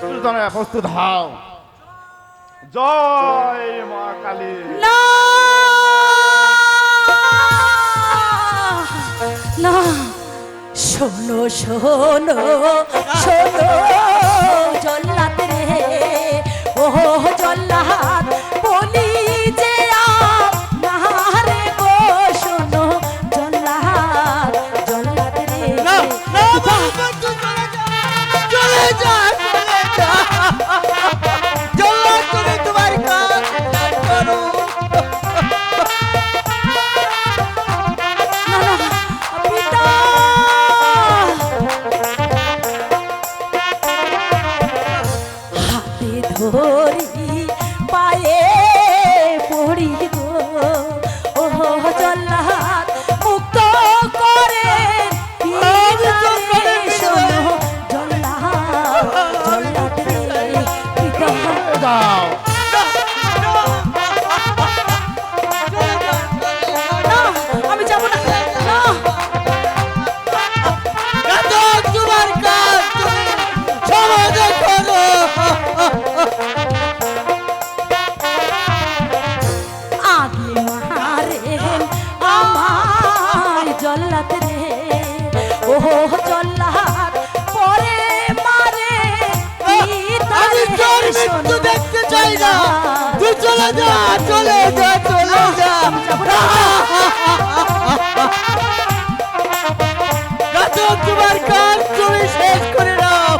প্রস্তুত হও। জয় মা কালী। না না, শোনো শোনো শোনো জল্লাদ রে, ও জল্লাদ বলি যে না রে গো, শোনো জল্লাদ জল্লাদ রে। না না বাবা, চলে যা চলে যা, জল্লাদ তুমি তোমার কাজ করো। ধরি পায়ে পড়ি গো, ও জল্লাদ মুক্ত করে শোনো জল্লাদ জল্লাদ রে। দাও না, আমি যাব না। না, তোমার কাজ তুমি সমাজে করো। আগে মারেন আমার জল্লাদ রে, ও জল্লাদ পরে মারে। আমি তোর মৃত্যু দেখতে চাই না, তুই চলে যা চলে যা চলে যা। গাজক তোমার কাজ তুমি শেষ করে নাও।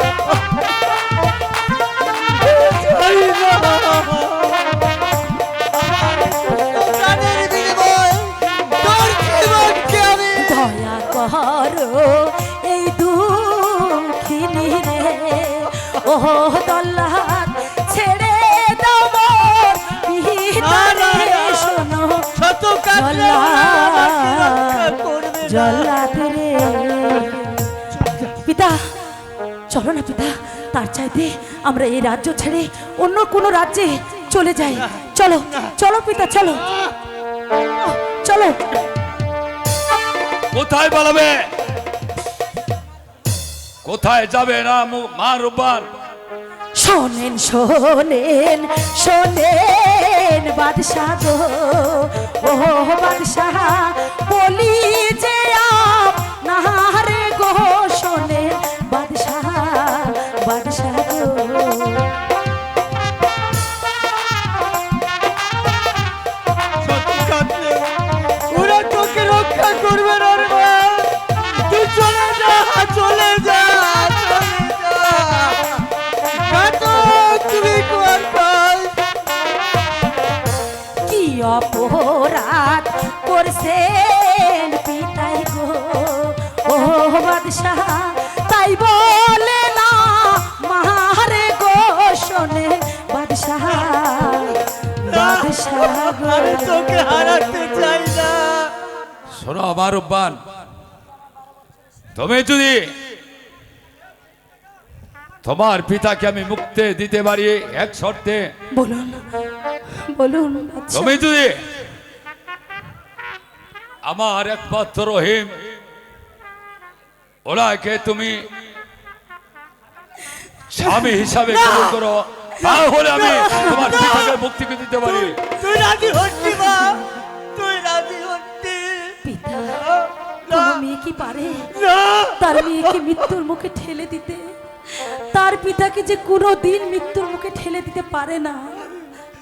প্রাণের বিনিময়ে তোর জীবনকে আমি দয়া করো এই দুঃখিনী রে, ও জল্লাদ ছেড়ে দাও মোর পিতারে। শোনো শত কাটলে আমাকে রক্ষা করবে না। জল্লাদ রে। পিতা চলো না পিতা, তার চাইতে আমরা এই রাজ্য ছেড়ে অন্য কোনো রাজ্যে চলে যাই। চলো চলো পিতা, চলো চলো। কোথায় পালাবে, কোথায় যাবে না মা রূপবান? শোনেন শোনেন শোনেন বাদশাহ গো, ও বাদশাহ বলি যে না রে গো, শোনেন বাদশাহ বাদশাহ গো। শত কাটলে ওরা তোকে রক্ষা করবে না রে মা। তুই চলে যা চলে যা চলে যা। গাজক তুমি তোমার কাজ। কি অপরাধ করছেন পিতাই গো, ও বাদশাহ তাই বলে না মারে গো, শোনে বাদশাহ বাদশাহ গো। আমি তোকে হারাতে চাই না। শোনো আমার রূপবান, তুমি যদি তোমার পিতাকে আমি মুক্তি দিতে পারি এক শর্তে, বলুন বলুন বাদশাহ। তুমি যদি আমার একমাত্র রহিম ওনাকে তুমি স্বামী হিসাবে কবুল করো, তাহলে আমি তোমার পিতাকে মুক্তি দিতে পারি। তুই রাজি হচ্ছি মা, তুই রাজি হচ্ছি পিতা না। কোনো মেয়ে কি পারে না তার মেয়েকে মৃত্যুর মুখে ঠেলে দিতে? তার পিতাকে যে কোনো দিন মৃত্যুর মুখে ঠেলে দিতে পারে না।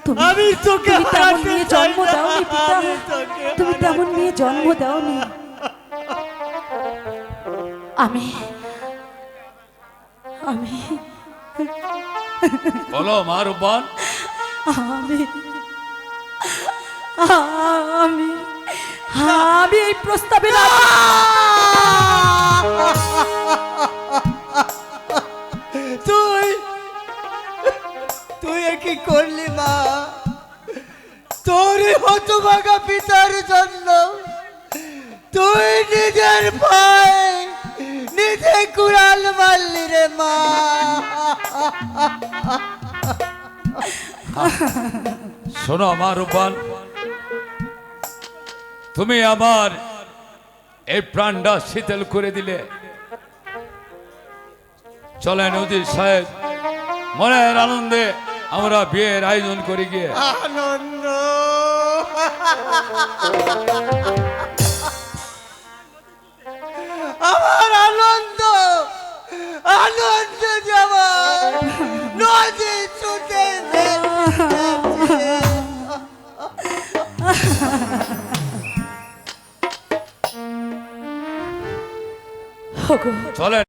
তুমি আমি তোকে তুমি তেমন হারাতে মেয়ে চাই জন্ম না। দাওনি পিতা, আমি তোকে তুমি তেমন মেয়ে জন্ম দাওনি। আমি আমি বলো মা রূপবান। আমি আমি আমি এই প্রস্তাবে তুই তুই কি করলি মা? তোর হতভাগা পিতার জন্য তুই নিজের ভাই নিজে কুড়াল মারলি রে মা। শোনো আমার রূপবান, তুমি আমার এই প্রাণটা শীতল করে দিলে। চলেন উজির সাহেব, মনের আনন্দে আমরা বিয়ের আয়োজন করি গিয়ে। আনন্দ আমার আনন্দ আনন্দ যাবার নদী ছুটে ওগো চলেন।